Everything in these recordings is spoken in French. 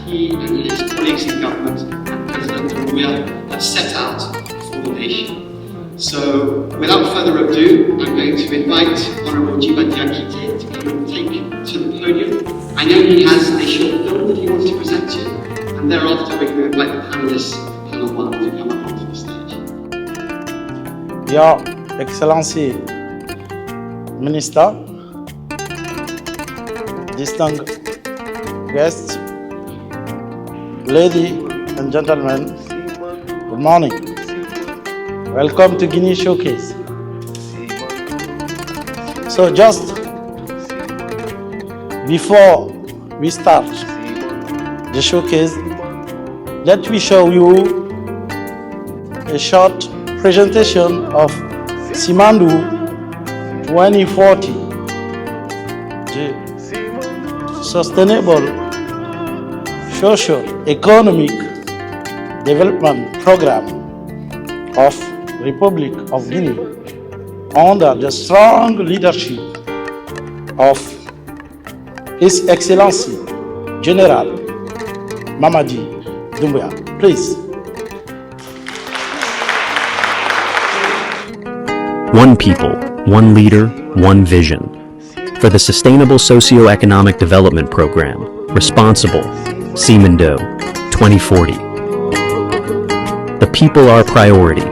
he and his colleagues in government and President Doumbouya have set out for the nation. So, without further ado, I'm going to invite Honourable Djiba Diakité to come and take to the podium. I know he has a short film that he wants to present to you, and thereafter we're going to invite the panelists, panel one, to come up onto the stage. Your Excellency, Minister, distinguished guests, ladies and gentlemen, good morning. Welcome to Guinea Showcase. So just before we start the showcase, let me show you a short presentation of Simandou 2040, the Sustainable Socio-Economic Development Program of Republic of Guinea under the strong leadership of His Excellency General Mamadi Doumbouya. Please. One people, one leader, one vision. For the Sustainable Socio-Economic Development Program, responsible, Simandou 2040. The people are priority,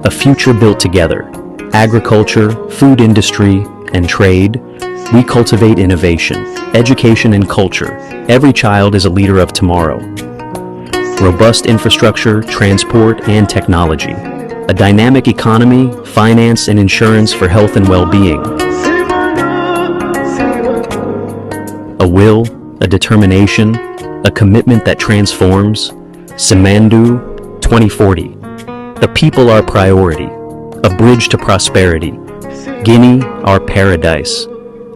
a future built together. Agriculture, food industry, and trade. We cultivate innovation, education and culture. Every child is a leader of tomorrow. Robust infrastructure, transport, and technology. A dynamic economy, finance and insurance for health and well-being. A will, a determination, a commitment that transforms. Simandou 2040. The people are priority, a bridge to prosperity. Guinea, our paradise,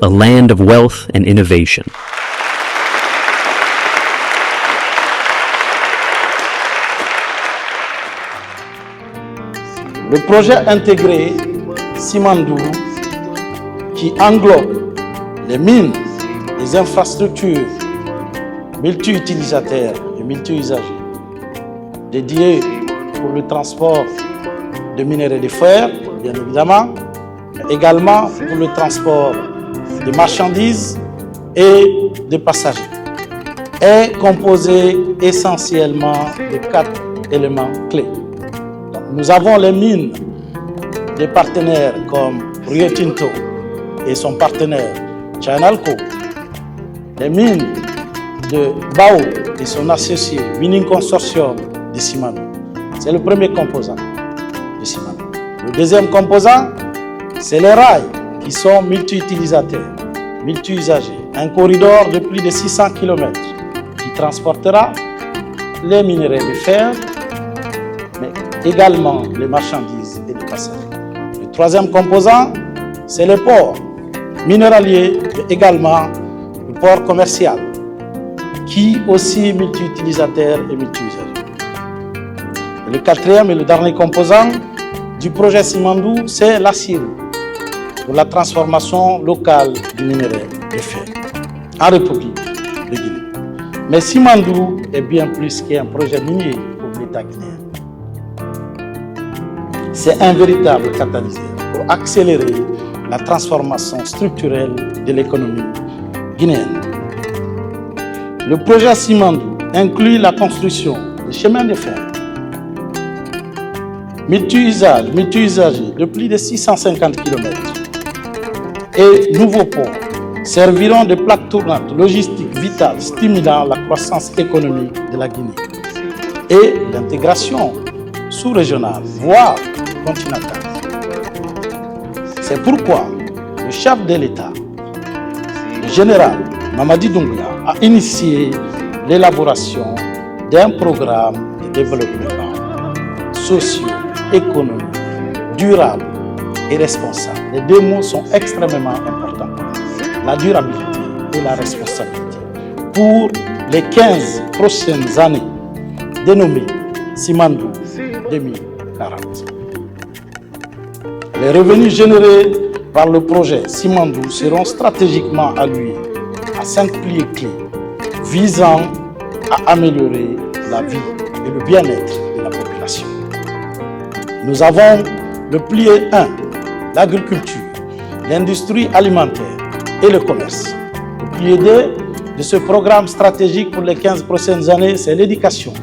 a land of wealth and innovation. Le projet intégré Simandou, qui englobe les mines, les infrastructures multi-utilisateurs et multi-usagers, dédiées pour le transport de minerais de fer, bien évidemment, mais également pour le transport de marchandises et de passagers, est composé essentiellement de 4 éléments clés. Donc, nous avons les mines des partenaires comme Rio Tinto et son partenaire Chinalco, les mines de Bao et son associé Mining Consortium de Simandou. C'est le premier composant de Simandou. Le deuxième composant, c'est les rails qui sont multi-utilisateurs, multi-usagers. Un corridor de plus de 600 km qui transportera les minerais de fer, mais également les marchandises et les passagers. Le troisième composant, c'est le port minéralier, mais également le port commercial, qui aussi multi-utilisateur et multi-usagers. Le quatrième et le dernier composant du projet Simandou, c'est l'acier pour la transformation locale du minerai de fer en République de Guinée. Mais Simandou est bien plus qu'un projet minier pour l'État guinéen. C'est un véritable catalyseur pour accélérer la transformation structurelle de l'économie guinéenne. Le projet Simandou inclut la construction de chemins de fer multi-usagers de plus de 650 km et nouveaux ports serviront de plaque tournante logistique vitale stimulant la croissance économique de la Guinée et l'intégration sous-régionale, voire continentale. C'est pourquoi le chef de l'État, le général Mamadi Doumbouya, a initié l'élaboration d'un programme de développement socio-économique, durable et responsable. Les deux mots sont extrêmement importants. La durabilité et la responsabilité. Pour les 15 prochaines années, dénommées Simandou 2040. Les revenus générés par le projet Simandou seront stratégiquement alloués à 5 piliers clés visant à améliorer la vie et le bien-être de la population. Nous avons le pilier 1, l'agriculture, l'industrie alimentaire et le commerce. Le pilier 2 de ce programme stratégique pour les 15 prochaines années, c'est l'éducation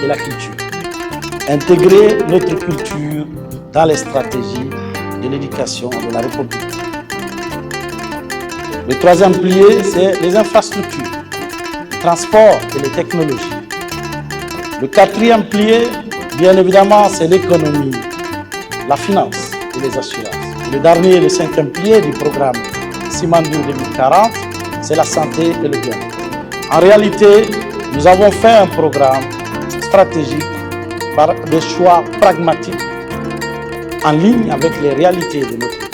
et la culture. Intégrer notre culture dans les stratégies de l'éducation de la République. Le troisième pilier, c'est les infrastructures, le transport et les technologies. Le quatrième pilier, bien évidemment, c'est l'économie, la finance et les assurances. Le dernier, le cinquième pilier du programme Simandou 2040, c'est la santé et le bien-être. En réalité, nous avons fait un programme stratégique par des choix pragmatiques en ligne avec les réalités de notre pays.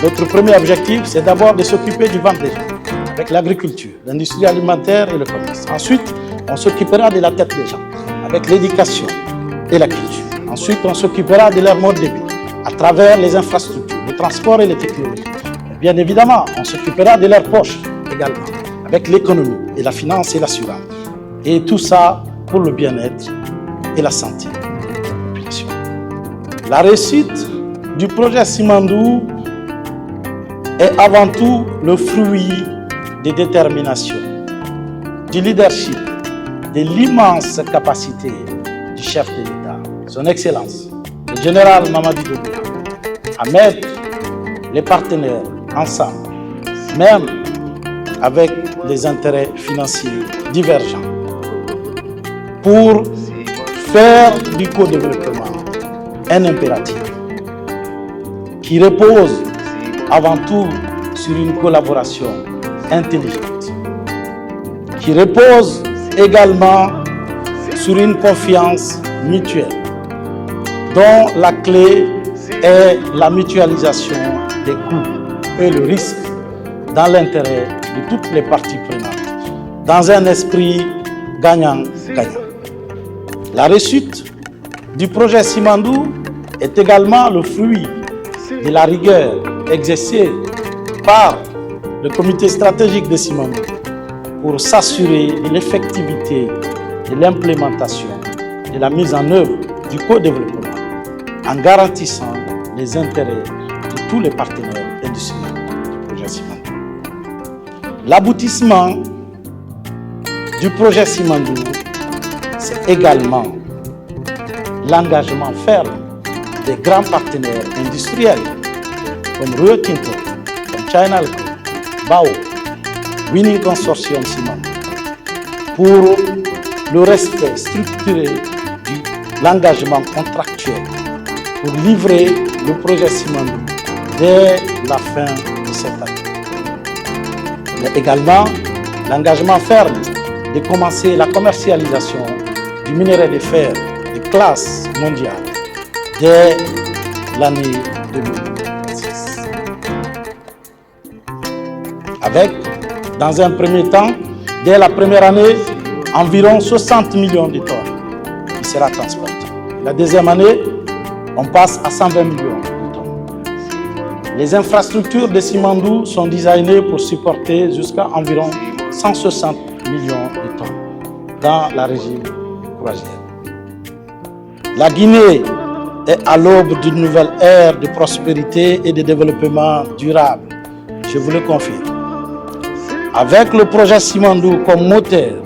Notre premier objectif, c'est d'abord de s'occuper du ventre des gens, avec l'agriculture, l'industrie alimentaire et le commerce. Ensuite, on s'occupera de la tête des gens, avec l'éducation et la culture. Ensuite, on s'occupera de leur mode de vie, à travers les infrastructures, le transport et les technologies. Et bien évidemment, on s'occupera de leurs poches également, avec l'économie et la finance et l'assurance. Et tout ça pour le bien-être et la santé de la population. La réussite du projet Simandou est avant tout le fruit de détermination, du leadership, de l'immense capacité du chef de l'État, son Excellence, le général Mamadi Doumbouya, à mettre les partenaires ensemble, même avec des intérêts financiers divergents, pour faire du co-développement un impératif qui repose avant tout sur une collaboration intelligente, qui repose également sur une confiance mutuelle, dont la clé est la mutualisation des coûts et le risque dans l'intérêt de toutes les parties prenantes, dans un esprit gagnant-gagnant. La réussite du projet Simandou est également le fruit de la rigueur exercée par le comité stratégique de Simandou pour s'assurer de l'effectivité de l'implémentation et de la mise en œuvre du co-développement en garantissant les intérêts de tous les partenaires industriels du projet Simandou. L'aboutissement du projet Simandou, c'est également l'engagement ferme des grands partenaires industriels comme Rio Tinto, comme Chinalco, BAO, Winning Consortium Simandou, pour le respect structuré de l'engagement contractuel pour livrer le projet Simandou dès la fin de cette année. Mais également l'engagement ferme de commencer la commercialisation du minerai de fer de classe mondiale dès l'année 2026. Avec, dans un premier temps, dès la première année, environ 60 millions de tonnes qui sera transportée. La deuxième année, on passe à 120 millions de tonnes. Les infrastructures de Simandou sont designées pour supporter jusqu'à environ 160 millions de tonnes dans la région croisière. La Guinée est à l'aube d'une nouvelle ère de prospérité et de développement durable, je vous le confirme. Avec le projet Simandou comme moteur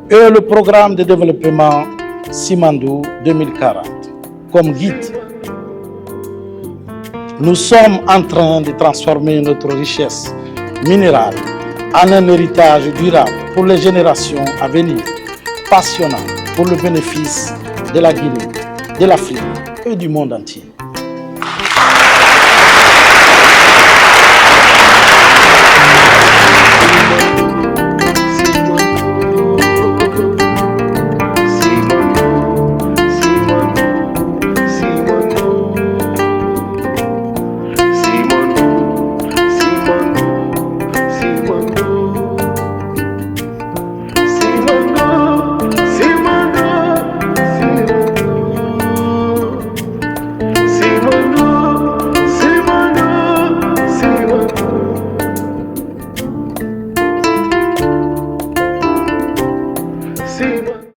et le programme de développement Simandou 2040 comme guide, nous sommes en train de transformer notre richesse minérale en un héritage durable pour les générations à venir, passionnant pour le bénéfice de la Guinée, de l'Afrique et du monde entier.